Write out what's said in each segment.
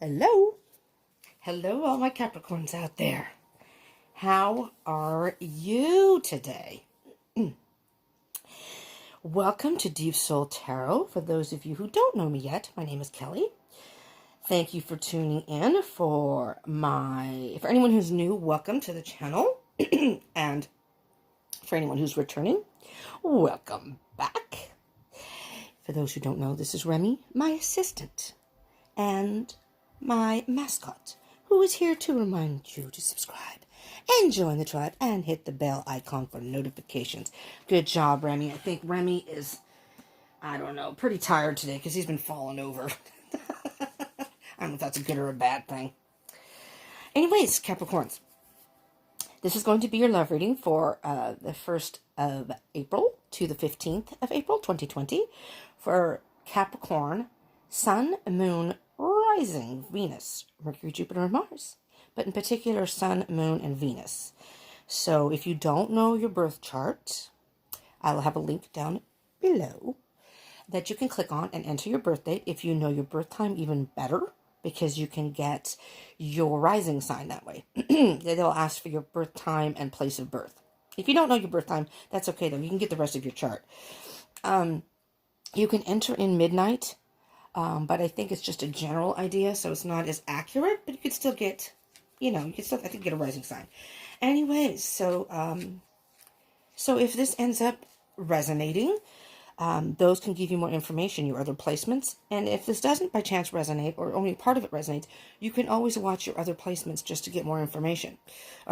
Hello. Hello, all my Capricorns out there. How are you today? Welcome to Deep Soul Tarot. For those of you who don't know me yet, my name is Kelly. Thank you for tuning in. For anyone who's new, welcome to the channel. And for anyone who's returning, welcome back. For those who don't know, this is Remy, my assistant, and my mascot, who is here to remind you to subscribe and join the tribe and hit the bell icon for notifications. Good job, Remy. I think Remy is, pretty tired today because he's been falling over. I don't know if that's a good or a bad thing. Anyways, Capricorns, this is going to be your love reading for the 1st of April to the 15th of April, 2020, for Capricorn, Sun, Moon, Rising, Venus, Mercury, Jupiter, and Mars, but in particular Sun, Moon, and Venus. So if you don't know your birth chart, I will have a link down below that you can click on and enter your birth date. If you know your birth time, even better, because you can get your rising sign that way. They'll ask for your birth time and place of birth. If you don't know your birth time, that's okay though. You can get the rest of your chart. You can enter in midnight. But I think it's just a general idea, so it's not as accurate, but you could still get, I think, get a rising sign. Anyways, so if this ends up resonating, those can give you more information, your other placements. And if this doesn't by chance resonate, or only part of it resonates, you can always watch your other placements just to get more information.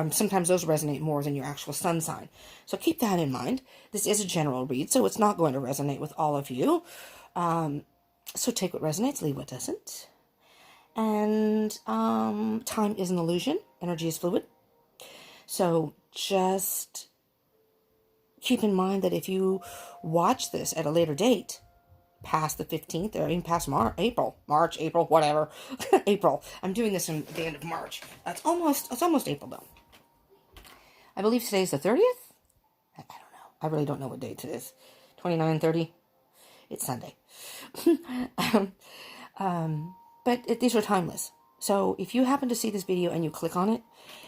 Sometimes those resonate more than your actual sun sign. So keep that in mind. This is a general read, so it's not going to resonate with all of you. So take what resonates, leave what doesn't. And time is an illusion. Energy is fluid. So just keep in mind that if you watch this at a later date, past the 15th, or even past March, April, whatever. April. I'm doing this in the end of March. It's almost April though. I believe today's the 30th? I don't know. I really don't know what date it is. 29, 30? It's Sunday. But these are timeless. So if you happen to see this video and you click on it,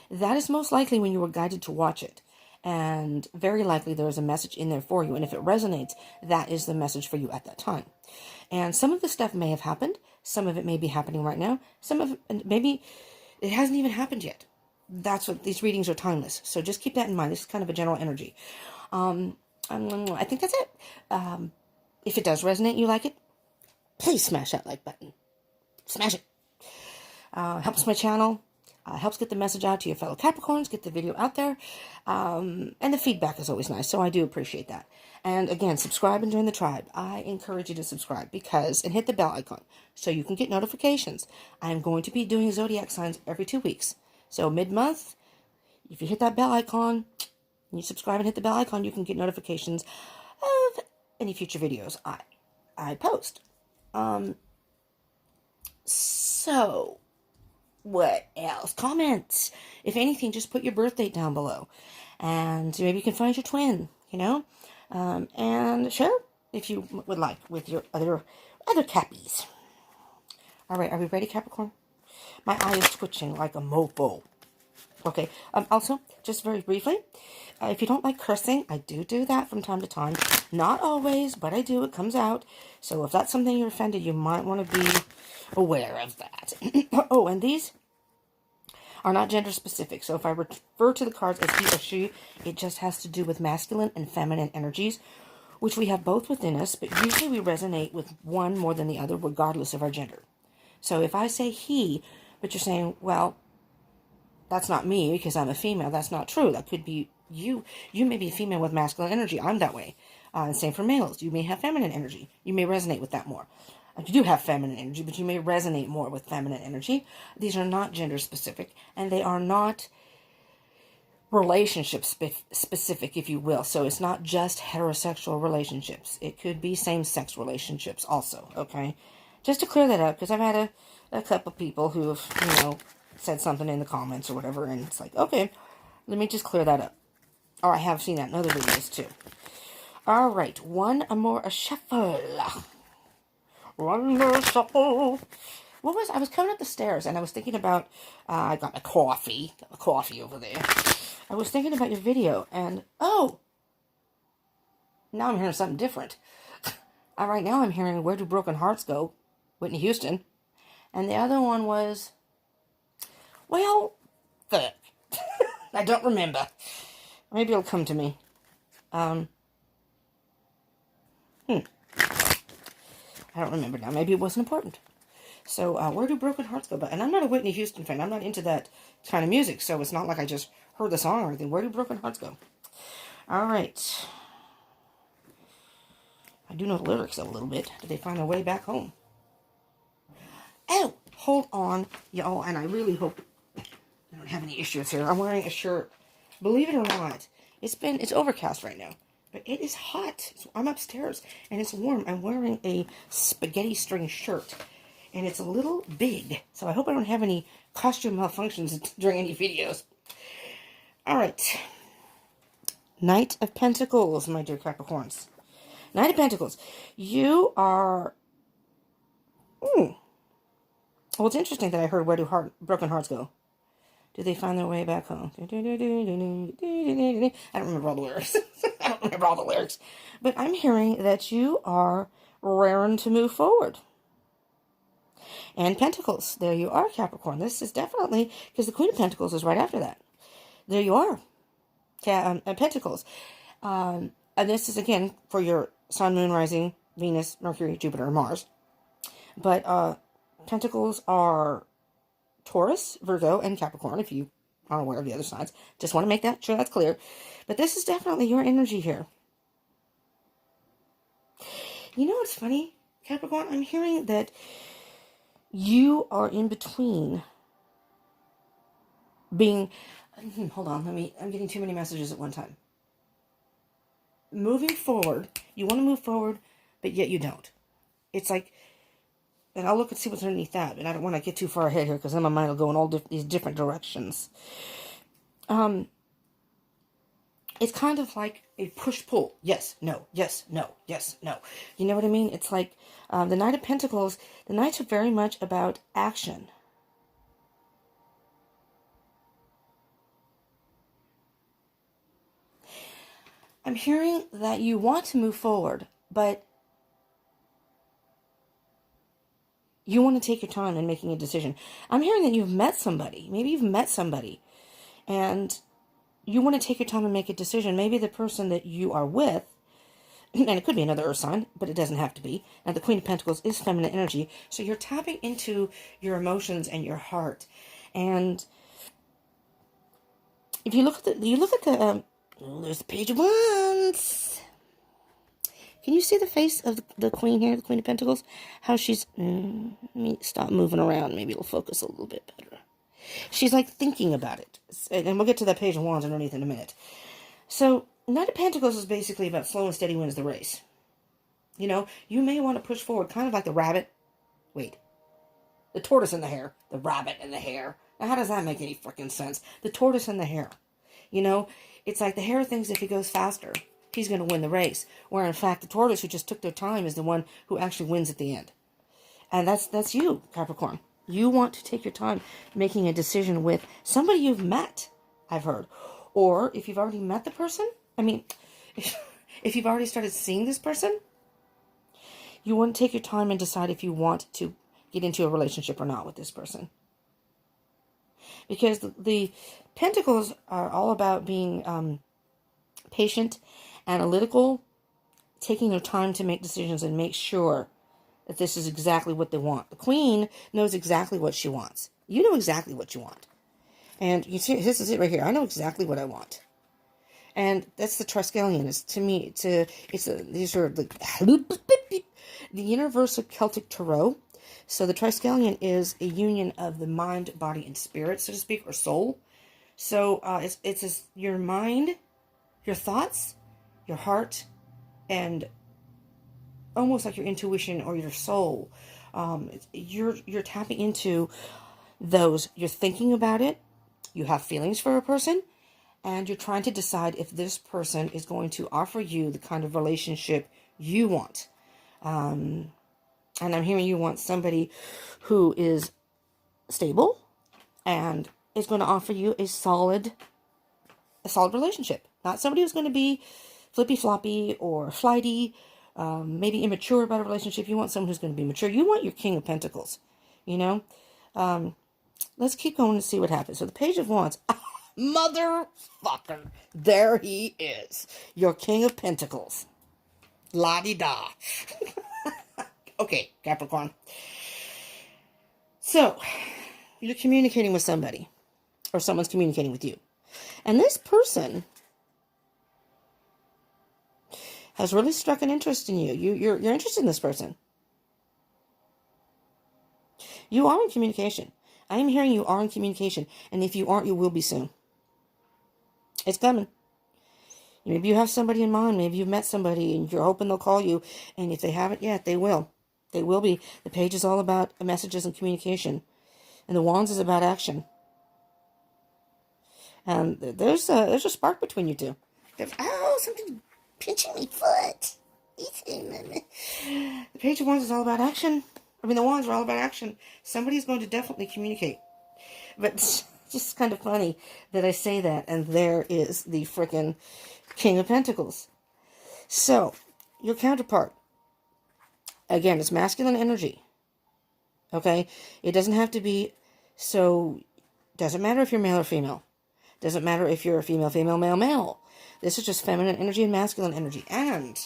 that is most likely when you were guided to watch it. And very likely there is a message in there for you. And if it resonates, that is the message for you at that time. And some of the stuff may have happened. Some of it may be happening right now. Some of it, maybe it hasn't even happened yet. That's what these readings are, timeless. So just keep that in mind. This is kind of a general energy. I think that's it. If it does resonate, you like it, please smash that like button. Smash it. Helps my channel. Helps get the message out to your fellow Capricorns, get the video out there. And the feedback is always nice, so I do appreciate that. And again, subscribe and join the tribe. I encourage you to subscribe and hit the bell icon so you can get notifications. I'm going to be doing zodiac signs every 2 weeks. So mid-month, if you hit that bell icon, and you subscribe and hit the bell icon, you can get notifications of any future videos I post. So what else? Comments. If anything, just put your birth date down below, and maybe you can find your twin, and share if you would like with your other Cappies. All right, are we ready, Capricorn? My eye is twitching like a mofo. Okay, also, just very briefly, if you don't like cursing, I do that from time to time. Not always, but I do. It comes out. So if that's something you're offended, you might want to be aware of that. Oh, and these are not gender specific. So if I refer to the cards as he or she, it just has to do with masculine and feminine energies, which we have both within us, but usually we resonate with one more than the other, regardless of our gender. So if I say he, but you're saying, well, that's not me because I'm a female. That's not true. That could be you. You may be a female with masculine energy. I'm that way. And same for males. You may have feminine energy. You may resonate with that more. You do have feminine energy, but you may resonate more with feminine energy. These are not gender specific, and they are not relationship specific, if you will. So it's not just heterosexual relationships. It could be same-sex relationships also, okay? Just to clear that up, because I've had a couple people who have, said something in the comments or whatever, and it's like, okay, let me just clear that up. Or I have seen that in other videos too. All right, one more shuffle. One more shuffle. I was coming up the stairs and I was thinking about, I got my coffee over there. I was thinking about your video and, oh, now I'm hearing something different. Right now I'm hearing Where Do Broken Hearts Go? Whitney Houston. And the other one was, well, fuck. I don't remember. Maybe it'll come to me. I don't remember now. Maybe it wasn't important. So, Where Do Broken Hearts Go? And I'm not a Whitney Houston fan. I'm not into that kind of music. So it's not like I just heard the song or anything. Where do broken hearts go? All right. I do know the lyrics a little bit. Did they find their way back home? Oh, hold on, y'all. And I really hope I don't have any issues here. I'm wearing a shirt. Believe it or not, it's overcast right now. But it is hot. I'm upstairs and it's warm. I'm wearing a spaghetti string shirt. And it's a little big. So I hope I don't have any costume malfunctions during any videos. All right. Knight of Pentacles, my dear Capricorns. Knight of Pentacles. You are... Well, it's interesting that I heard Where Do Broken Hearts Go? Do they find their way back home? I don't remember all the lyrics. But I'm hearing that you are raring to move forward. And Pentacles. There you are, Capricorn. This is definitely... Because the Queen of Pentacles is right after that. There you are. Pentacles. And this is, again, for your Sun, Moon, Rising, Venus, Mercury, Jupiter, and Mars. But Pentacles are Taurus, Virgo, and Capricorn, if you are aware of the other signs. Just want to make sure that's clear. But this is definitely your energy here. You know what's funny, Capricorn? I'm hearing that you are in between being... Hold on, I'm getting too many messages at one time. Moving forward, you want to move forward, but yet you don't. It's like, and I'll look and see what's underneath that, but I don't want to get too far ahead here, because then my mind will go in all these different directions. It's kind of like a push-pull. Yes, no, yes, no, yes, no. You know what I mean? It's like the Knight of Pentacles, the Knights are very much about action. I'm hearing that you want to move forward, but you want to take your time in making a decision. I'm hearing that you've met somebody. Maybe you've met somebody, and you want to take your time and make a decision. Maybe the person that you are with, and it could be another earth sign, but it doesn't have to be. Now, the Queen of Pentacles is feminine energy, so you're tapping into your emotions and your heart. And if you look at the, there's the Page of Wands. Can you see the face of the Queen here, the Queen of Pentacles? How she's, let me stop moving around. Maybe it'll focus a little bit better. She's like thinking about it. And we'll get to that Page of Wands underneath in a minute. So, Knight of Pentacles is basically about slow and steady wins the race. You know, you may want to push forward, kind of like the rabbit. Wait. The tortoise and the hare. The rabbit and the hare. Now, how does that make any freaking sense? The tortoise and the hare. You know, it's like the hare thinks if he goes faster, he's going to win the race. Where, in fact, the tortoise who just took their time is the one who actually wins at the end. And that's you, Capricorn. You want to take your time making a decision with somebody you've met, I've heard. Or if you've already met the person, I mean, if you've already started seeing this person, you want to take your time and decide if you want to get into a relationship or not with this person. Because the Pentacles are all about being patient, analytical, taking their time to make decisions and make sure that this is exactly what they want. The Queen knows exactly what she wants. You know exactly what you want. And you see, this is it right here. I know exactly what I want. And that's the Triskelion. It's, to me, these are the Universal Celtic Tarot. So the Triskelion is a union of the mind, body, and spirit, so to speak, or soul. So it's your mind, your thoughts, your heart, and almost like your intuition or your soul. You're tapping into those. You're thinking about it. You have feelings for a person, and you're trying to decide if this person is going to offer you the kind of relationship you want. And I'm hearing you want somebody who is stable and is going to offer you a solid relationship. Not somebody who's going to be flippy floppy or flighty, maybe immature about a relationship. You want someone who's going to be mature. You want your King of Pentacles, you know. Let's keep going and see what happens. So the Page of Wands, motherfucker, there he is, your King of Pentacles. La-di-da. Okay, Capricorn. So, you're communicating with somebody, or someone's communicating with you. And this person has really struck an interest in you. You're interested in this person. You are in communication. I am hearing you are in communication. And if you aren't, you will be soon. It's coming. Maybe you have somebody in mind. Maybe you've met somebody and you're hoping they'll call you. And if they haven't yet, they will. They will be. The Page is all about messages and communication. And the Wands is about action. And there's a spark between you two. Something's pinching my foot. The Page of Wands is all about action. I mean, the Wands are all about action. Somebody's going to definitely communicate. But it's just kind of funny that I say that, and there is the frickin' King of Pentacles. So, your counterpart. Again, it's masculine energy. Okay? It doesn't have to be so... Doesn't matter if you're male or female. Doesn't matter if you're a female, male, male. This is just feminine energy and masculine energy. And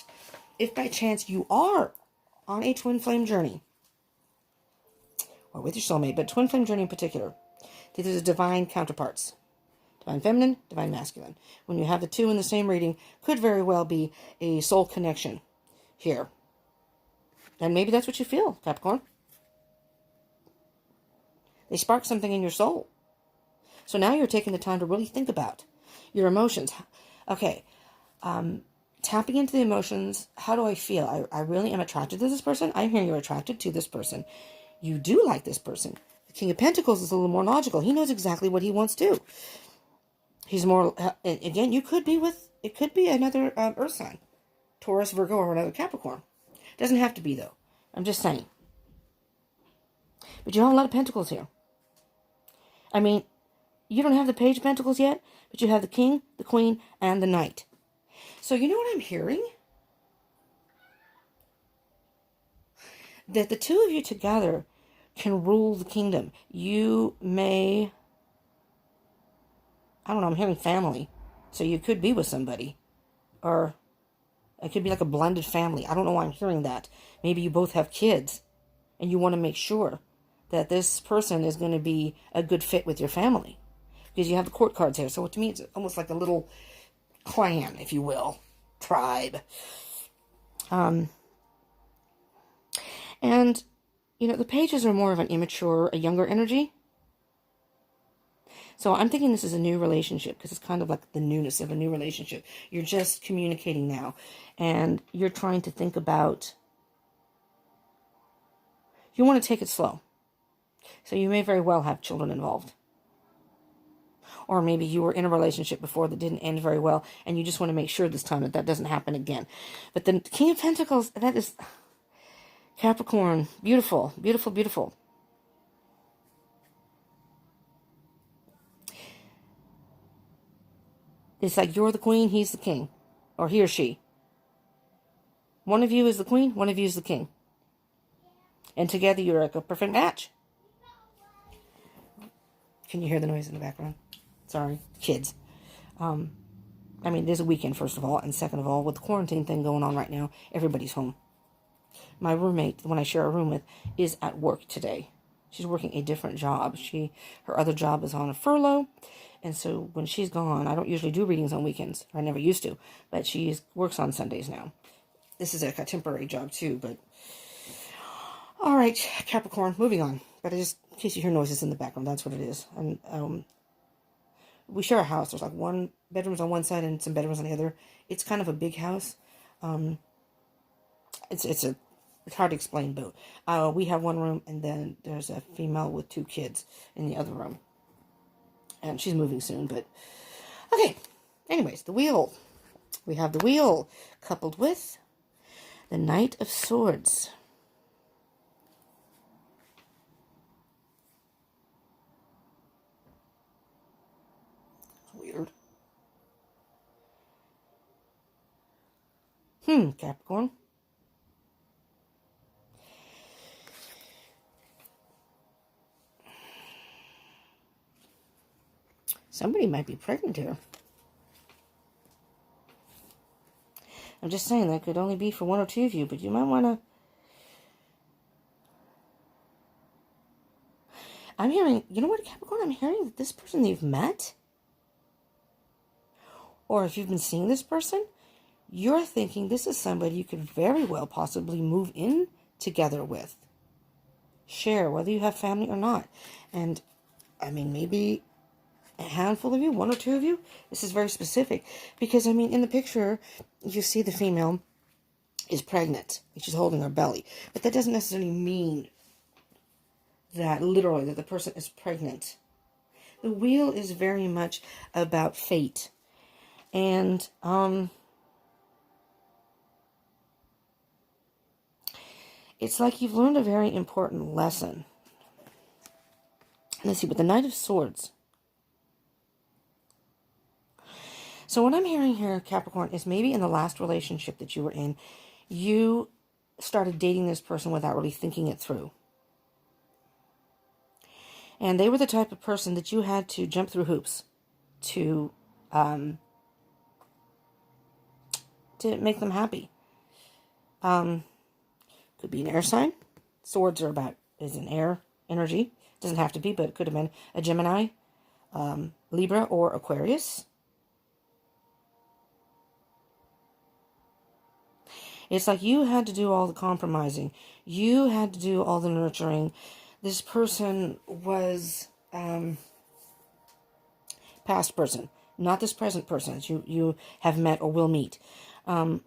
if by chance you are on a twin flame journey, or with your soulmate, but twin flame journey in particular, these are the divine counterparts. Divine feminine, divine masculine. When you have the two in the same reading, could very well be a soul connection here. And maybe that's what you feel, Capricorn. They spark something in your soul. So now you're taking the time to really think about your emotions. Okay, tapping into the emotions. How do I feel? I really am attracted to this person. I'm hearing you're attracted to this person. You do like this person. The King of Pentacles is a little more logical. He knows exactly what he wants to do. He's more, again, it could be another earth sign. Taurus, Virgo, or another Capricorn. Doesn't have to be, though. I'm just saying. But you have a lot of pentacles here. I mean, you don't have the Page of Pentacles yet, but you have the King, the Queen, and the Knight. So you know what I'm hearing? That the two of you together can rule the kingdom. You may... I don't know, I'm hearing family. So you could be with somebody. Or it could be like a blended family. I don't know why I'm hearing that. Maybe you both have kids. And you want to make sure that this person is going to be a good fit with your family. Because you have the court cards here. So to me, it's almost like a little clan, if you will. Tribe. And, you know, the pages are more of an immature, a younger energy. So I'm thinking this is a new relationship because it's kind of like the newness of a new relationship. You're just communicating now. And you're trying to think about... You want to take it slow. So you may very well have children involved. Or maybe you were in a relationship before that didn't end very well, and you just want to make sure this time that that doesn't happen again. But the King of Pentacles, that is Capricorn. Beautiful, beautiful, beautiful. It's like you're the queen, he's the king. Or he or she. One of you is the queen, one of you is the king. And together you're like a perfect match. Can you hear the noise in the background? Sorry, kids. I mean, there's a weekend, first of all. And second of all, with the quarantine thing going on right now, everybody's home. My roommate, the one I share a room with, is at work today. She's working a different job. Her other job is on a furlough. And so when she's gone, I don't usually do readings on weekends. I never used to. But she works on Sundays now. This is like a temporary job too, but... All right, Capricorn, moving on. But in case you hear noises in the background, that's what it is. And we share a house. There's like one bedrooms on one side and some bedrooms on the other. It's kind of a big house. It's hard to explain, but we have one room, and then there's a female with 2 kids in the other room. And she's moving soon, but... Okay, anyways, the wheel. We have the wheel coupled with the Knight of Swords. Capricorn. Somebody might be pregnant here. I'm just saying that could only be for one or two of you, but you might want to... I'm hearing, you know what, Capricorn? I'm hearing that this person that you've met, or if you've been seeing this person, you're thinking this is somebody you could very well possibly move in together with. Share, whether you have family or not. And, I mean, maybe a handful of you, one or two of you. This is very specific. Because, I mean, in the picture, you see the female is pregnant. She's holding her belly. But that doesn't necessarily mean that literally that the person is pregnant. The wheel is very much about fate. And, it's like you've learned a very important lesson. Let's see, with the Knight of Swords. So what I'm hearing here, Capricorn, is maybe in the last relationship that you were in, you started dating this person without really thinking it through. And they were the type of person that you had to jump through hoops to make them happy. Could be an air sign. Swords is an air energy. Doesn't have to be, but it could have been a Gemini, Libra, or Aquarius. It's like you had to do all the compromising. You had to do all the nurturing. This person was past person, not this present person that you have met or will meet. So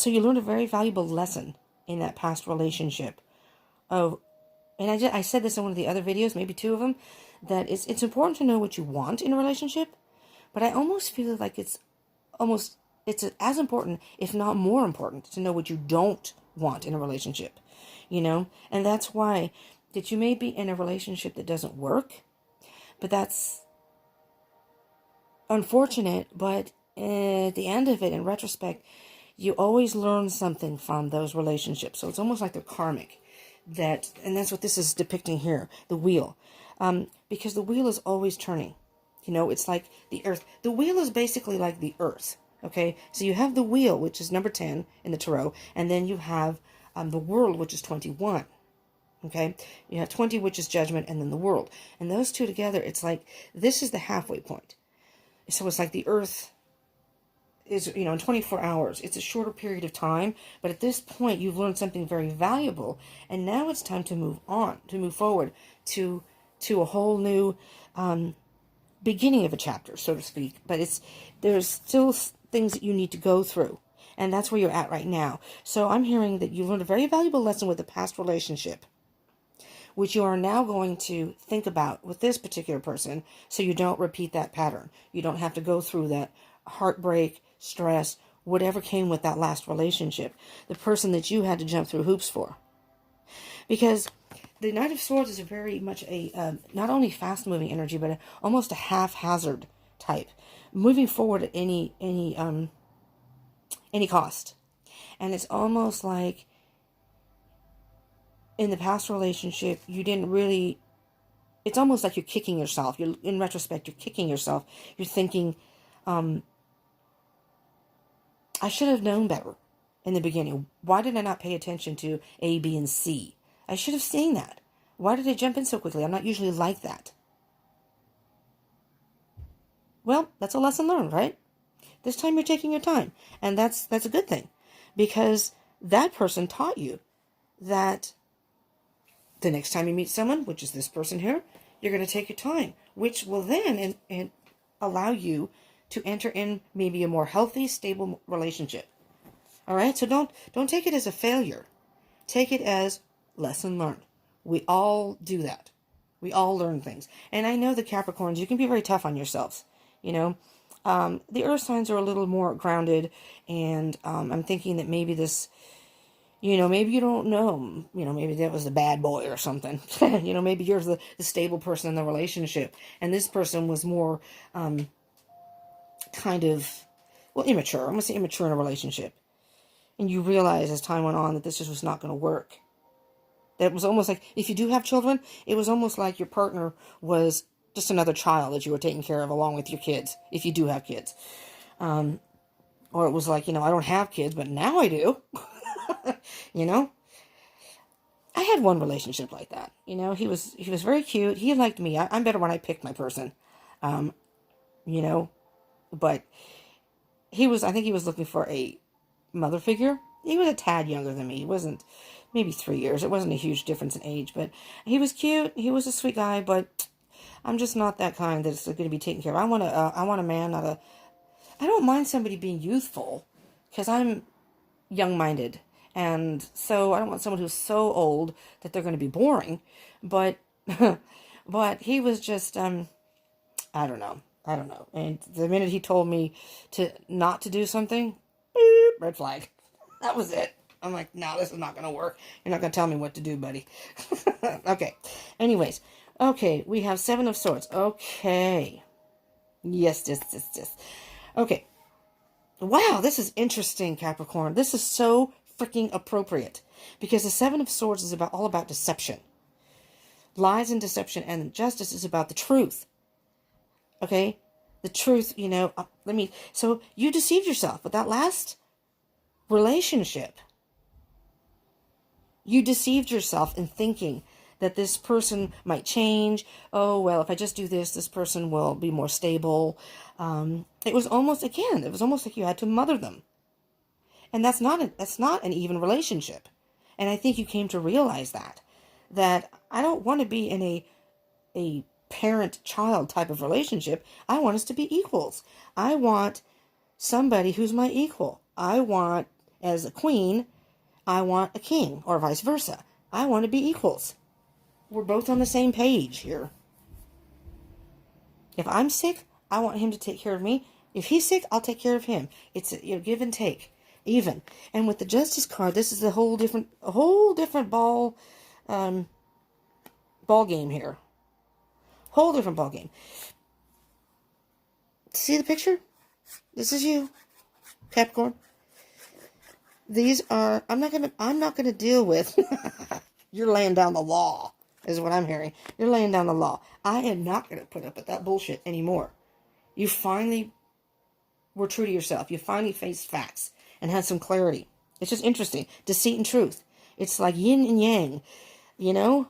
you learned a very valuable lesson in that past relationship. And I said this in one of the other videos, maybe two of them, that it's important to know what you want in a relationship, but I almost feel like it's as important, if not more important, to know what you don't want in a relationship, and that's why that you may be in a relationship that doesn't work, but that's unfortunate, but at the end of it, in retrospect, you always learn something from those relationships. So it's almost like they're karmic. And that's what this is depicting here, the wheel. Because the wheel is always turning. It's like the earth. The wheel is basically like the earth. Okay? So you have the wheel, which is number 10 in the tarot. And then you have the world, which is 21. Okay? You have 20, which is judgment, and then the world. And those two together, it's like, this is the halfway point. So it's like the earth is, in 24 hours. It's a shorter period of time, but at this point, you've learned something very valuable, and now it's time to move on, to move forward to a whole new beginning of a chapter, so to speak. But there's still things that you need to go through, and that's where you're at right now. So I'm hearing that you learned a very valuable lesson with the past relationship, which you are now going to think about with this particular person, so you don't repeat that pattern. You don't have to go through that heartbreak, stress, whatever came with that last relationship, the person that you had to jump through hoops for. Because the Knight of Swords is a very much a not only fast-moving energy, but almost a haphazard type, moving forward at any cost. And it's almost like in the past relationship, you didn't really. It's almost like you're kicking yourself. In retrospect, you're kicking yourself. You're thinking, I should have known better in the beginning. Why did I not pay attention to A, B, and C? I should have seen that. Why did I jump in so quickly? I'm not usually like that. Well, that's a lesson learned, right? This time you're taking your time. And that's a good thing. Because that person taught you that the next time you meet someone, which is this person here, you're going to take your time. Which will then allow you to enter in maybe a more healthy, stable relationship. All right? So don't take it as a failure. Take it as lesson learned. We all do that. We all learn things. And I know the Capricorns, you can be very tough on yourselves. The earth signs are a little more grounded, and I'm thinking that maybe this, maybe you don't know, maybe that was the bad boy or something. Maybe you're the stable person in the relationship, and this person was more kind of well, immature. I'm going to say immature in a relationship. And you realize as time went on that this just was not going to work. That it was almost like, if you do have children, it was almost like your partner was just another child that you were taking care of along with your kids, if you do have kids. Or it was like, I don't have kids, but now I do. I had one relationship like that. He was very cute. He liked me. I'm better when I pick my person. You know, but I think he was looking for a mother figure. He was a tad younger than me. He wasn't, maybe 3 years. It wasn't a huge difference in age, but he was cute. He was a sweet guy, but I'm just not that kind that's going to be taken care of. I want a man, I don't mind somebody being youthful, because I'm young-minded. And so I don't want someone who's so old that they're going to be boring. But, but he was just, I don't know. And the minute he told me not to do something, beep, red flag. That was it. I'm like, no, this is not going to work. You're not going to tell me what to do, buddy. Okay. Anyways. Okay. We have 7 of Swords. Okay. Yes. Okay. Wow. This is interesting, Capricorn. This is so freaking appropriate, because the 7 of Swords is all about deception. Lies and deception, and Justice is about the truth. Okay? The truth, so you deceived yourself with that last relationship. You deceived yourself in thinking that this person might change. Oh, well, if I just do this person will be more stable. It was almost like you had to mother them. And that's not an even relationship. And I think you came to realize that I don't want to be in a parent-child type of relationship. I want us to be equals. I want somebody who's my equal. I want, as a queen, I want a king, or vice versa. I want to be equals. We're both on the same page here. If I'm sick, I want him to take care of me. If he's sick, I'll take care of him. It's give and take. Even. And with the Justice card, this is a whole different ball game here. Whole different ball game. See the picture? This is you, Capricorn. These are, I'm not gonna deal with. You're laying down the law, is what I'm hearing. You're laying down the law. I am not gonna put up with that bullshit anymore. You finally were true to yourself. You finally faced facts and had some clarity. It's just interesting. Deceit and truth. It's like yin and yang,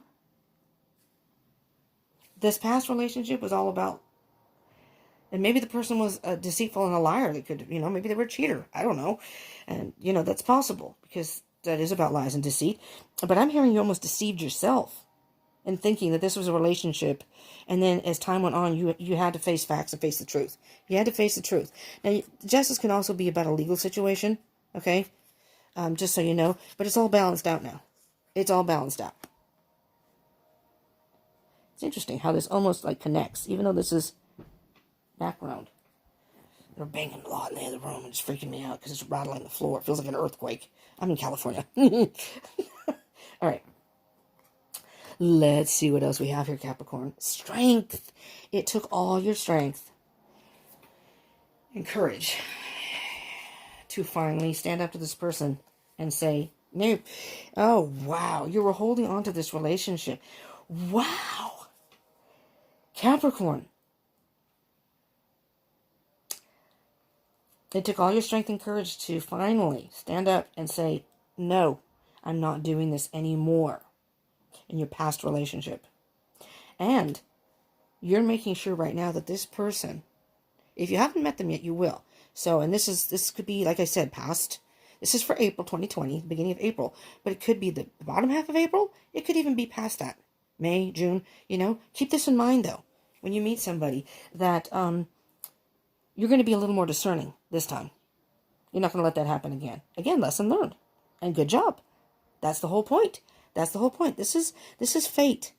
This past relationship was all about, and maybe the person was deceitful and a liar. They could, maybe they were a cheater. I don't know. And, that's possible, because that is about lies and deceit. But I'm hearing you almost deceived yourself in thinking that this was a relationship. And then as time went on, you had to face facts and face the truth. You had to face the truth. Now, Justice can also be about a legal situation. Okay? Just so you know. But it's all balanced out now. It's all balanced out. It's interesting how this almost like connects, even though this is background. They're banging a lot in the other room, and it's freaking me out because it's rattling the floor. It feels like an earthquake. I'm in California. All right. Let's see what else we have here, Capricorn. Strength. It took all your strength and courage to finally stand up to this person and say, no. Oh, wow. You were holding on to this relationship. Wow. Capricorn. It took all your strength and courage to finally stand up and say, no, I'm not doing this anymore in your past relationship. And you're making sure right now that this person, if you haven't met them yet, you will. So, and this could be, like I said, past. This is for April 2020, beginning of April. But it could be the bottom half of April. It could even be past that. May, June, Keep this in mind, though, when you meet somebody, that you're going to be a little more discerning this time. You're not going to let that happen again. Again, lesson learned. And good job. That's the whole point. That's the whole point. This is fate,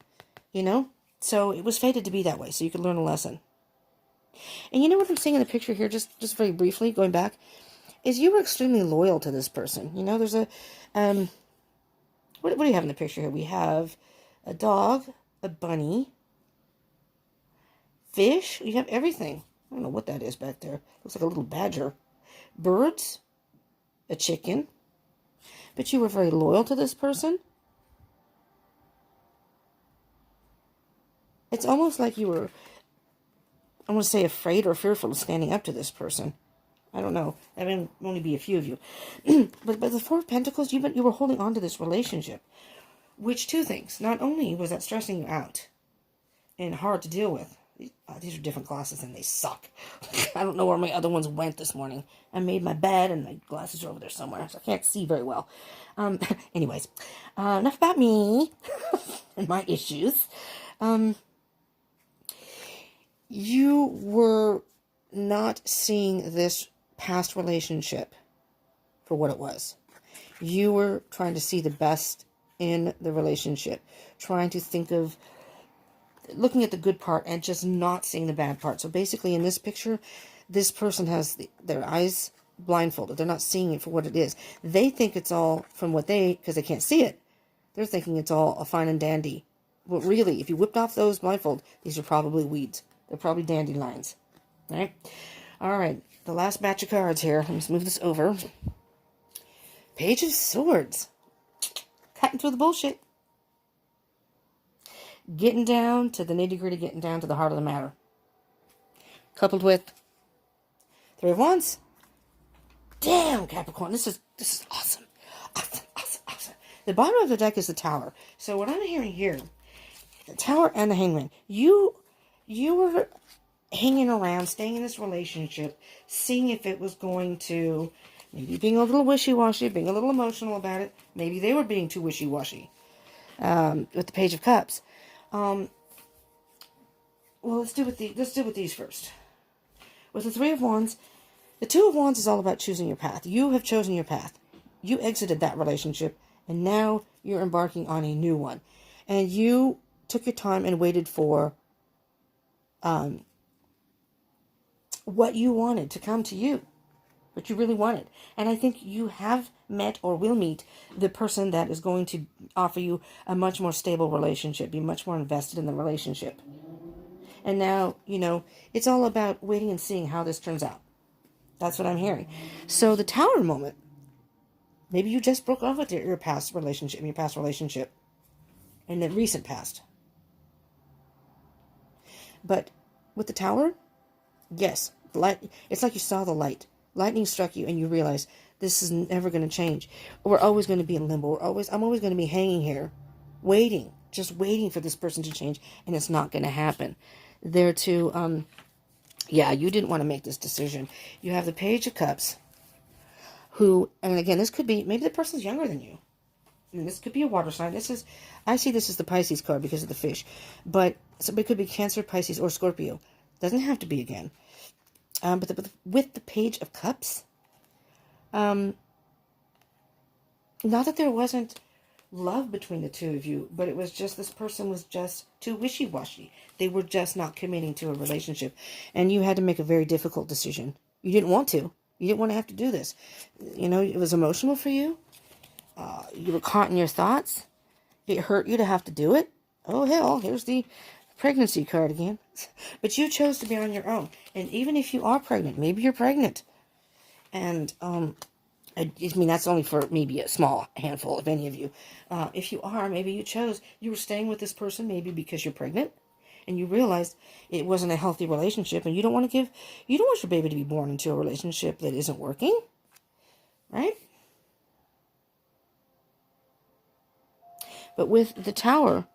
So it was fated to be that way, so you could learn a lesson. And you know what I'm seeing in the picture here, just very briefly, going back, is you were extremely loyal to this person. There's a, what do you have in the picture here? We have a dog, a bunny, fish. You have everything. I don't know what that is back there. Looks like a little badger. birds, a chicken, but you were very loyal to this person. It's almost like you were, I want to say, afraid or fearful of standing up to this person. I don't know. I mean, only be a few of you. but the Four of Pentacles, you were holding on to this relationship. Which, two things. Not only was that stressing you out and hard to deal with. These are different glasses and they suck. I don't know where my other ones went this morning. I made my bed and my glasses are over there somewhere, so I can't see very well. Anyways, enough about me and my issues. You were not seeing this past relationship for what it was. You were trying to see the best in the relationship, trying to think of looking at the good part and just not seeing the bad part. So basically in this picture, this person has their eyes blindfolded. They're not seeing it for what it is. They think it's all from what because they can't see it. They're thinking it's all a fine and dandy. But really, if you whipped off those blindfold, these are probably weeds. They're probably dandelions. Right? All right. The last batch of cards here. Let me just move this over. Page of Swords. Cutting through the bullshit. Getting down to the nitty-gritty, getting down to the heart of the matter. Coupled with Three of Wands. Damn, Capricorn. This is awesome. Awesome. The bottom of the deck is the Tower. So what I'm hearing here, the Tower and the Hangman. You were hanging around, staying in this relationship, seeing if it was going to, maybe being a little wishy-washy, being a little emotional about it. Maybe they were being too wishy-washy. With the Page of Cups. Well, let's deal with these first. With the Three of Wands, the Two of Wands is all about choosing your path. You have chosen your path. You exited that relationship, and now you're embarking on a new one. And you took your time and waited for what you wanted to come to you. What you really wanted. And I think you have met or will meet the person that is going to offer you a much more stable relationship, be much more invested in the relationship. And now, it's all about waiting and seeing how this turns out. That's what I'm hearing. So the Tower moment, maybe you just broke off with your past relationship, in the recent past. But with the Tower, yes, it's like you saw the light. Lightning struck you and you realize this is never going to change. We're always going to be in limbo. I'm always going to be hanging here, just waiting for this person to change, and it's not going to happen. You didn't want to make this decision. You have the Page of Cups, and again, this could be, maybe the person's younger than you. And this could be a water sign. I see this as the Pisces card because of the fish. But somebody could be Cancer, Pisces, or Scorpio. Doesn't have to be again. But with the Page of Cups, not that there wasn't love between the two of you, but it was just this person was just too wishy-washy. They were just not committing to a relationship. And you had to make a very difficult decision. You didn't want to. You didn't want to have to do this. It was emotional for you. You were caught in your thoughts. It hurt you to have to do it. Oh, hell, here's the pregnancy card again. But you chose to be on your own. And even if you are pregnant, maybe you're pregnant. And, that's only for maybe a small handful of any of you. If you are, maybe you were staying with this person maybe because you're pregnant. And you realized it wasn't a healthy relationship. And you don't want your baby to be born into a relationship that isn't working. Right? But with the Tower,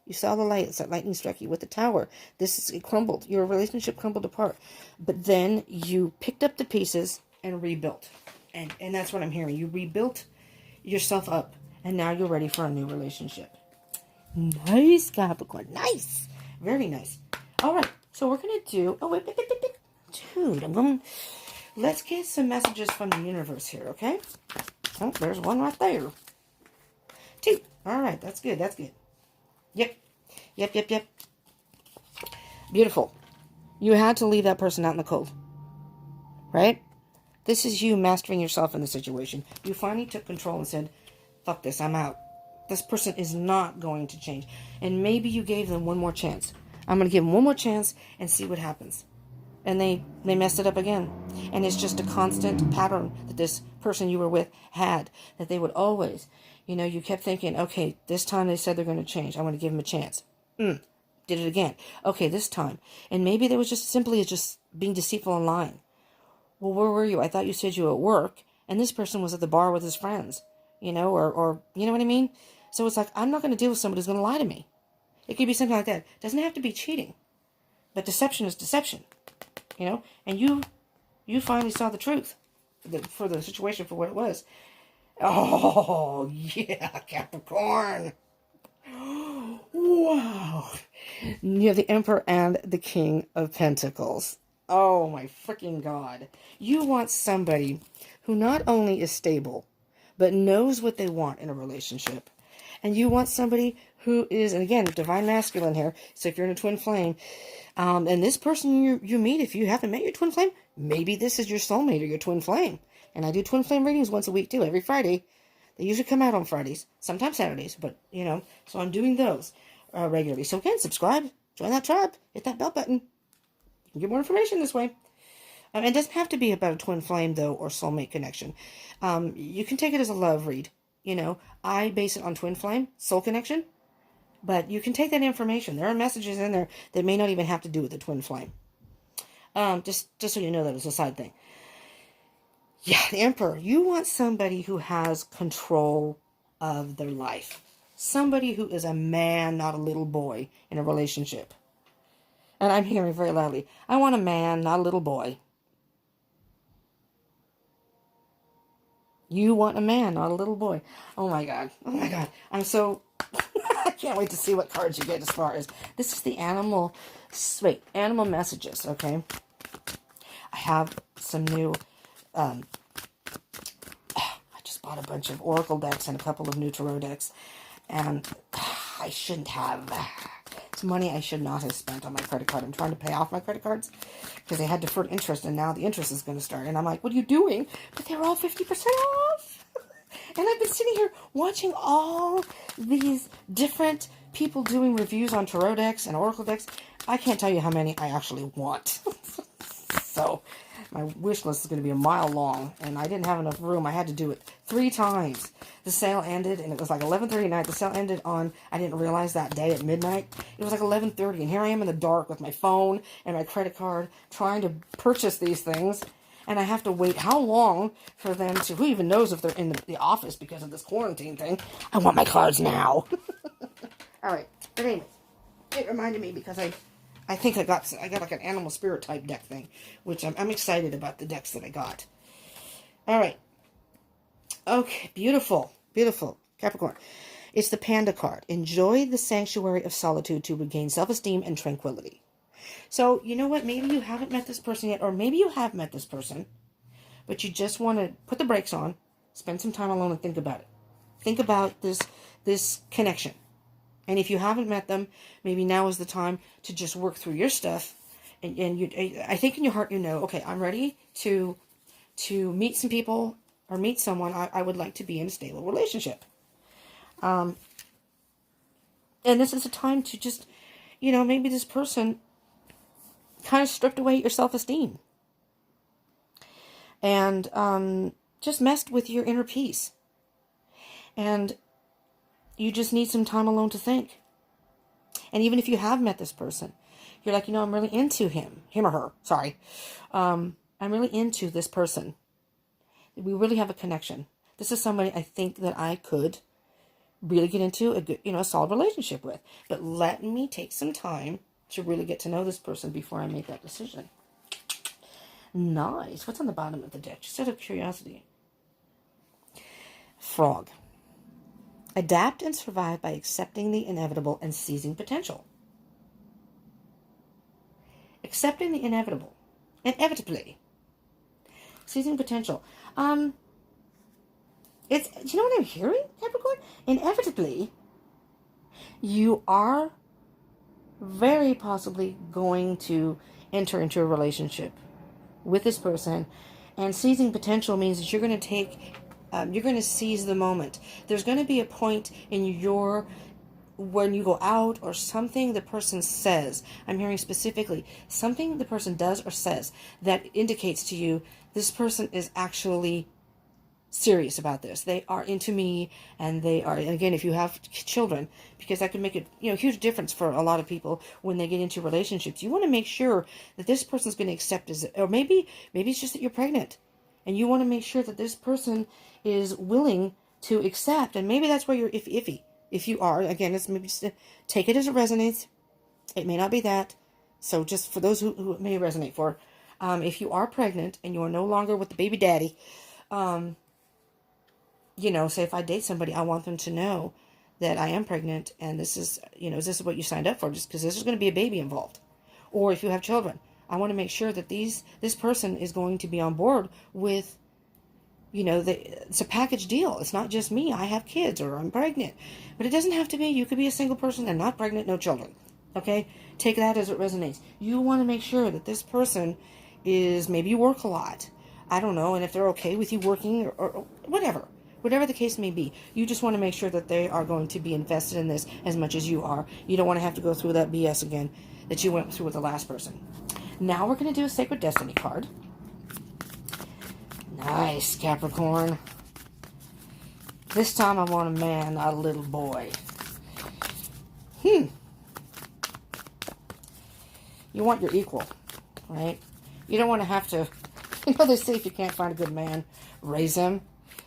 you saw the light. It's that lightning struck you. With the Tower, it crumbled. Your relationship crumbled apart. But then you picked up the pieces and rebuilt. And that's what I'm hearing. You rebuilt yourself up. And now you're ready for a new relationship. Nice, Capricorn. Nice. Very nice. All right. So we're going to do... Oh, wait. Dude, let's get some messages from the universe here, okay? Oh, there's one right there. 2. All right. That's good. Yep. Beautiful. You had to leave that person out in the cold. Right? This is you mastering yourself in the situation. You finally took control and said, fuck this, I'm out. This person is not going to change. And maybe you gave them one more chance. I'm going to give them one more chance and see what happens. and they messed it up again. And it's just a constant pattern that this person you were with had, that they would always, you kept thinking, okay, this time they said they're going to change. I want to give them a chance. Did it again. Okay, this time. And maybe they was just simply just being deceitful and lying. Well, where were you? I thought you said you were at work, and this person was at the bar with his friends, or you know what I mean? So it's like, I'm not going to deal with somebody who's going to lie to me. It could be something like that. It doesn't have to be cheating, but deception is deception, and you finally saw the truth for the situation for what it was. Oh, yeah, Capricorn. Wow. You have the Emperor and the King of Pentacles. Oh, my freaking God. You want somebody who not only is stable, but knows what they want in a relationship. And you want somebody who is, and again, divine masculine here. So if you're in a twin flame, and this person you meet, if you haven't met your twin flame, maybe this is your soulmate or your twin flame. And I do twin flame readings once a week too, every Friday. They usually come out on Fridays, sometimes Saturdays, but so I'm doing those regularly. So again, subscribe, join that tribe, hit that bell button. You can get more information this way. It doesn't have to be about a twin flame though, or soulmate connection. You can take it as a love read. I base it on twin flame, soul connection, but you can take that information. There are messages in there that may not even have to do with the twin flame. Just so you know that it's a side thing. Yeah, the Emperor. You want somebody who has control of their life. Somebody who is a man, not a little boy, in a relationship. And I'm hearing very loudly, I want a man, not a little boy. You want a man, not a little boy. Oh my God. Oh my God. I'm so... I can't wait to see what cards you get as far as... This is the animal messages, okay? I have some new... I just bought a bunch of Oracle decks and a couple of new Tarot decks. And I shouldn't have... It's money I should not have spent on my credit card. I'm trying to pay off my credit cards because they had deferred interest, and now the interest is going to start. And I'm like, what are you doing? But they're all 50% off. And I've been sitting here watching all these different people doing reviews on Tarot decks and Oracle decks. I can't tell you how many I actually want. So my wish list is going to be a mile long, and I didn't have enough room. I had to do it 3 times. The sale ended, and it was like 11:30 at night. The sale ended on, I didn't realize that day at midnight. It was like 11:30, and here I am in the dark with my phone and my credit card trying to purchase these things, and I have to wait how long for them to, who even knows if they're in the office because of this quarantine thing. I want my cards now. All right, but anyway, it reminded me because I think I got like an animal spirit type deck thing, which I'm excited about the decks that I got. All right. Okay, beautiful, beautiful. Capricorn. It's the Panda card. Enjoy the sanctuary of solitude to regain self-esteem and tranquility. So, you know what? Maybe you haven't met this person yet, or maybe you have met this person, but you just want to put the brakes on, spend some time alone and think about it. Think about this connection. And if you haven't met them, maybe now is the time to just work through your stuff. And I think in your heart, okay, I'm ready to meet some people or meet someone. I would like to be in a stable relationship. And this is a time to just, maybe this person kind of stripped away your self-esteem. And just messed with your inner peace. And you just need some time alone to think. And even if you have met this person, you're like, I'm really into him or her, sorry. I'm really into this person. We really have a connection. This is somebody I think that I could really get into a good, a solid relationship with. But let me take some time to really get to know this person before I make that decision. Nice. What's on the bottom of the deck? Just out of curiosity. Frog. Adapt and survive by accepting the inevitable and seizing potential. Accepting the inevitable. Inevitably. Seizing potential. It's, you know what I'm hearing, Capricorn? Inevitably, you are very possibly going to enter into a relationship with this person. And seizing potential means that you're going to seize the moment. There's going to be a point in your when you go out or something the person says, I'm hearing specifically something the person does or says that indicates to you this person is actually serious about this. They are into me, and they are, and again, if you have children, because that can make a huge difference for a lot of people when they get into relationships. You want to make sure that this person's going to accept as, or maybe it's just that you're pregnant, and you want to make sure that this person is willing to accept, and maybe that's where you're iffy. If you are, again, it's maybe just take it as it resonates. It may not be that. So just for those who it may resonate for, if you are pregnant and you are no longer with the baby daddy, say if I date somebody, I want them to know that I am pregnant, and this is what you signed up for, just because this is going to be a baby involved. Or if you have children, I want to make sure that this person is going to be on board with, it's a package deal. It's not just me, I have kids, or I'm pregnant. But it doesn't have to be. You could be a single person and not pregnant, no children. Okay? Take that as it resonates. You want to make sure that this person is, maybe you work a lot. I don't know, and if they're okay with you working or whatever the case may be, you just want to make sure that they are going to be invested in this as much as you are. You don't want to have to go through that BS again that you went through with the last person. Now we're going to do a Sacred Destiny card. Nice, Capricorn. This time I want a man, not a little boy. You want your equal, right? You don't want to have to, they say if you can't find a good man, raise him.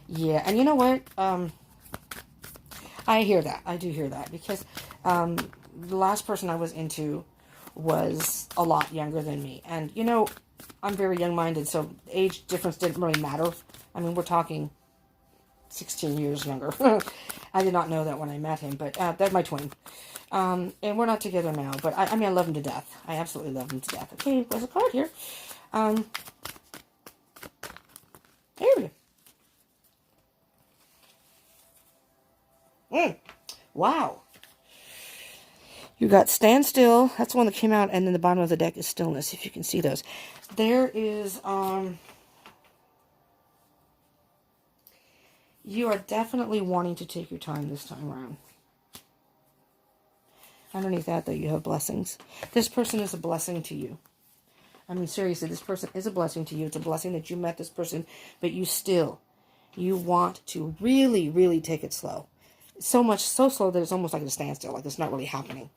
Yeah, and you know what? I hear that. I do hear that, because the last person I was into was a lot younger than me. And, I'm very young-minded, so age difference didn't really matter. I mean, we're talking 16 years younger. I did not know that when I met him, but that's my twin. And we're not together now, but I love him to death. I absolutely love him to death. Okay, there's a card here. There we go. Wow. You got Stand Still. That's the one that came out, and then the bottom of the deck is Stillness, if you can see those. There is, you are definitely wanting to take your time this time around. Underneath that, though, you have blessings. This person is a blessing to you. I mean, seriously, this person is a blessing to you. It's a blessing that you met this person, but you want to really, really take it slow. So slow that it's almost like a standstill, like it's not really happening.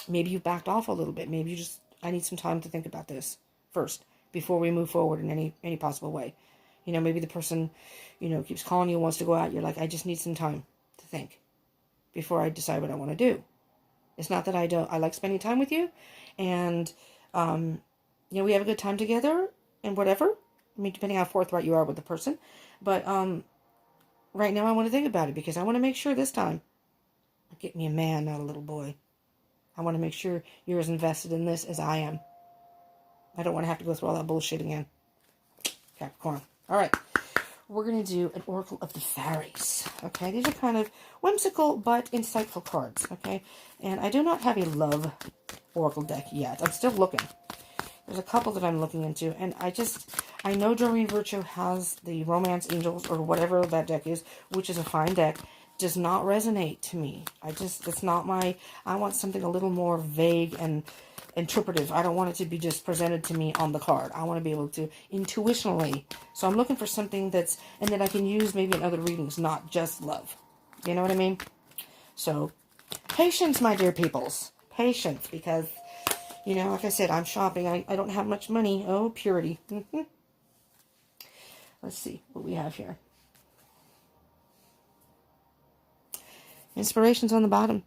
Maybe you backed off a little bit. Maybe I need some time to think about this first before we move forward in any possible way. Maybe the person, keeps calling you, wants to go out. You're like, I just need some time to think before I decide what I want to do. It's not that I like spending time with you, and, we have a good time together and whatever. I mean, depending how forthright you are with the person, but, right now I want to think about it, because I want to make sure this time I get me a man, not a little boy. I want to make sure you're as invested in this as I am. I don't want to have to go through all that bullshit again. Capricorn. All right. We're going to do an Oracle of the Fairies. Okay. These are kind of whimsical but insightful cards. Okay. And I do not have a love Oracle deck yet. I'm still looking. There's a couple that I'm looking into. And I know Doreen Virtue has the Romance Angels, or whatever that deck is, which is a fine deck. Does not resonate to me. It's not I want something a little more vague and interpretive. I don't want it to be just presented to me on the card. I want to be able to intuitionally. So I'm looking for something and that I can use maybe in other readings, not just love. You know what I mean? So, patience, my dear peoples. Patience, because, like I said, I'm shopping. I don't have much money. Oh, purity. Let's see what we have here. Inspiration's on the bottom.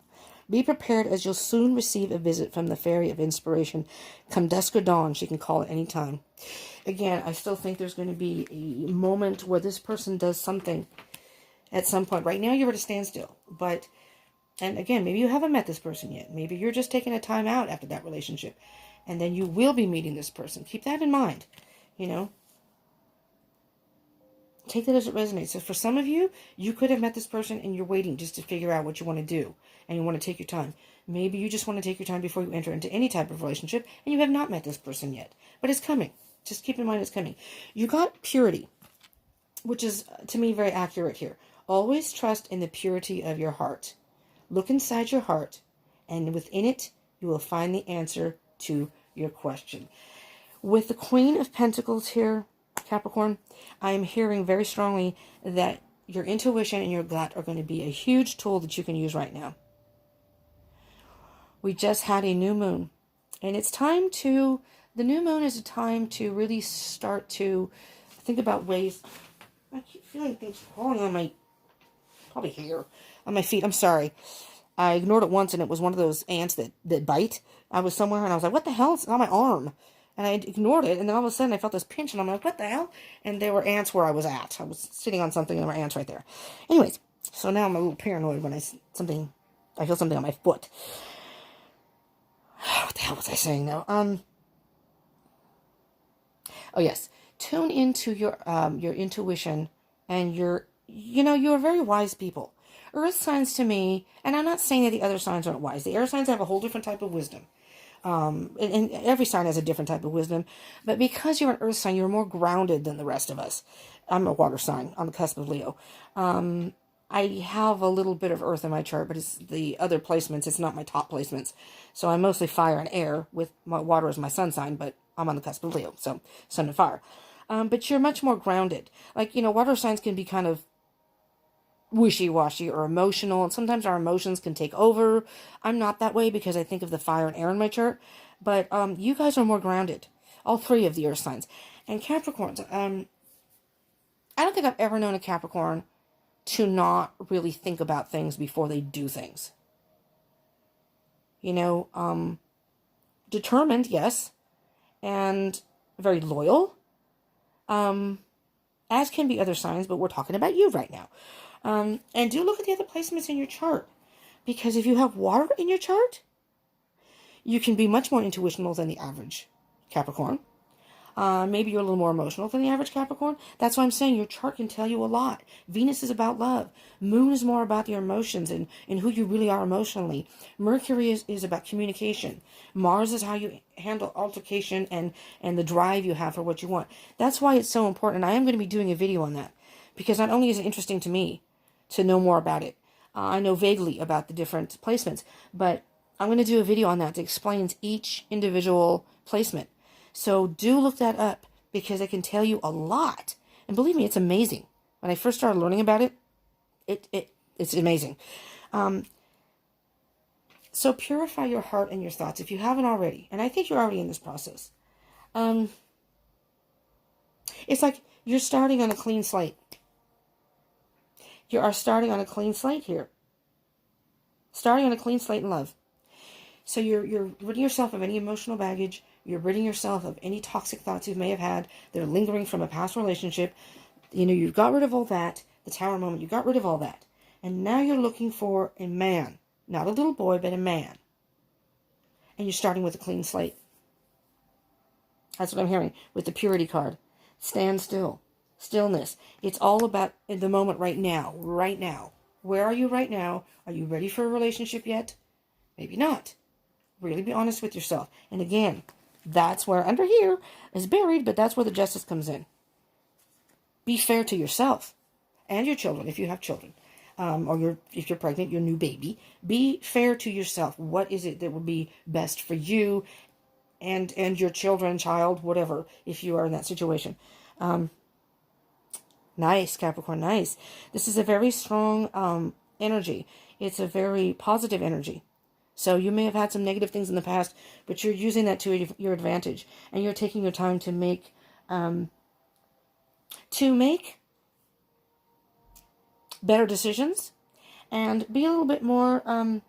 Be prepared, as you'll soon receive a visit from the Fairy of Inspiration. Come dusk or dawn, she can call at any time. Again, I still think there's going to be a moment where this person does something at some point. Right now, you're at a standstill. And again, maybe you haven't met this person yet. Maybe you're just taking a time out after that relationship. And then you will be meeting this person. Keep that in mind, Take that as it resonates. So for some of you, you could have met this person and you're waiting just to figure out what you want to do. And you want to take your time. Maybe you just want to take your time before you enter into any type of relationship. And you have not met this person yet. But it's coming. Just keep in mind it's coming. You got purity, which is, to me, very accurate here. Always trust in the purity of your heart. Look inside your heart, and within it, you will find the answer to your question. With the Queen of Pentacles here, Capricorn, I am hearing very strongly that your intuition and your gut are going to be a huge tool that you can use right now. We just had a new moon, and it's time to, the new moon is a time to really start to think about ways. I keep feeling things crawling on my, probably here, on my feet. I'm sorry. I ignored it once, and it was one of those ants that bite. I was somewhere, and I was like, what the hell? It's on my arm. And I ignored it, and then all of a sudden I felt this pinch, and I'm like, what the hell? And there were ants where I was at. I was sitting on something, and there were ants right there. Anyways, so now I'm a little paranoid when I feel something on my foot. What the hell was I saying now? Oh yes, tune into your intuition, and you're very wise people. Earth signs to me, and I'm not saying that the other signs aren't wise. The air signs have a whole different type of wisdom. And every sign has a different type of wisdom, but because you're an earth sign, you're more grounded than the rest of us. I'm a water sign on the cusp of Leo. I have a little bit of earth in my chart, but it's the other placements. It's not my top placements. So I'm mostly fire and air, with my water as my sun sign, but I'm on the cusp of Leo, so sun and fire. But you're much more grounded. Like, water signs can be kind of wishy-washy or emotional, and sometimes our emotions can take over. I'm not that way because I think of the fire and air in my chart, but you guys are more grounded, all three of the earth signs. And Capricorns, I don't think I've ever known a Capricorn to not really think about things before they do things. Determined, yes, and very loyal, as can be other signs, but we're talking about you right now. And do look at the other placements in your chart, because if you have water in your chart, you can be much more intuitional than the average Capricorn. Maybe you're a little more emotional than the average Capricorn. That's why I'm saying your chart can tell you a lot. Venus is about love. Moon is more about your emotions and who you really are emotionally. Mercury is about communication. Mars is how you handle altercation and the drive you have for what you want. That's why it's so important. I am going to be doing a video on that, because not only is it interesting to me to know more about it, I know vaguely about the different placements, but I'm going to do a video on that that explains each individual placement. So do look that up, because it can tell you a lot. And believe me, it's amazing. When I first started learning about it, it's amazing. So purify your heart and your thoughts if you haven't already. And I think you're already in this process. It's like you're starting on a clean slate. You are starting on a clean slate here. Starting on a clean slate in love. So you're ridding yourself of any emotional baggage. You're ridding yourself of any toxic thoughts you may have had that are lingering from a past relationship. You got rid of all that. The Tower moment, you got rid of all that. And now you're looking for a man. Not a little boy, but a man. And you're starting with a clean slate. That's what I'm hearing with the purity card. Stand still. Stillness. It's all about in the moment right now. Right now. Where are you right now? Are you ready for a relationship yet? Maybe not. Really be honest with yourself. And again, that's where under here is buried, but that's where the justice comes in. Be fair to yourself and your children if you have children. If you're pregnant, your new baby. Be fair to yourself. What is it that would be best for you and your children, child, whatever, if you are in that situation. Nice, Capricorn, nice. This is a very strong energy. It's a very positive energy. So you may have had some negative things in the past, but you're using that to your advantage. And you're taking your time to make better decisions and be a little bit more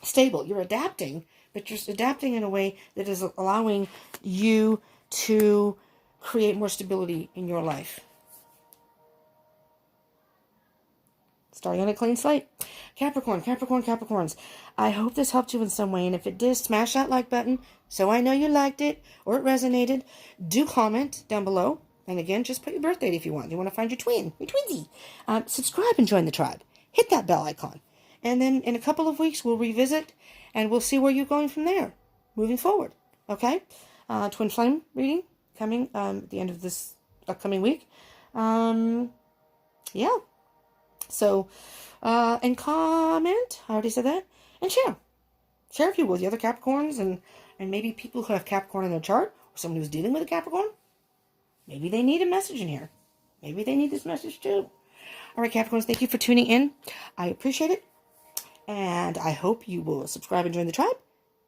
stable. You're adapting, but you're adapting in a way that is allowing you to create more stability in your life. Starting on a clean slate. Capricorns. I hope this helped you in some way. And if it did, smash that like button so I know you liked it or it resonated. Do comment down below. And again, just put your birth date if you want. You want to find your twinsy. Subscribe and join the tribe. Hit that bell icon. And then in a couple of weeks, we'll revisit and we'll see where you're going from there. Moving forward. Okay? Twin flame reading coming at the end of this upcoming week. Yeah. So, and comment, I already said that, and share. Share if you will with the other Capricorns and maybe people who have Capricorn in their chart, or someone who's dealing with a Capricorn. Maybe they need a message in here. Maybe they need this message too. All right, Capricorns, thank you for tuning in. I appreciate it. And I hope you will subscribe and join the tribe.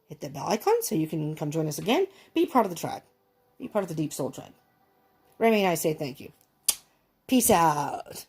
Hit the bell icon so you can come join us again. Be part of the tribe. Be part of the Deep Soul tribe. Remy and I say thank you. Peace out.